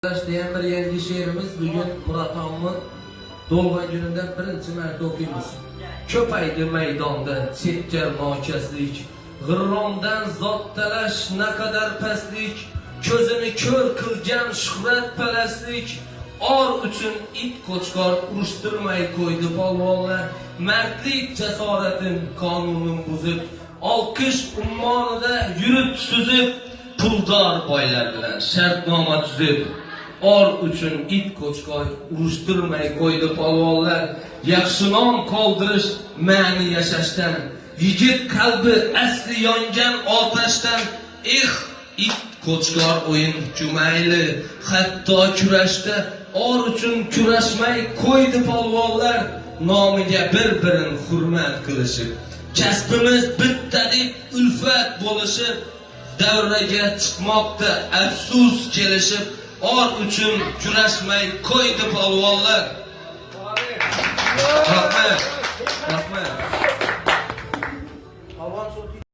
Deyen bir yangi şe'rimiz bugün Murat Hamid doğulgan gününde birinchi marta o'qiymiz. Ko'paydi maydonda chekkan nochaslik, g'irromdan zot talash naqadar pastlik, ko'zini ko'r qilgan shuhrat palastlik, or uchun it qo'chqor urushtirmay qo'ydi polvonlar, mardlik jasoratin qonunin buzib, olqish ummonida yurib suzib, puldor boylar bilan shartnoma tuzib, or uchun it qo'chqor urushtirmay qo'ydi polvonlar, yaxshi nom qoldirish ma'ni yashashdan, yigit qalbi asli yongan otashdan, it qo'chqor o'yin jumayli, hatto kurashda or uchun kurashmay qo'ydi polvonlar, nomiga bir-birin hurmat qilishib, kasbimiz bitta deb ulfat bo'lishib, davraga chiqmoqda afsus kelishib, or uchun kurashmay qo'ydi polvonlar.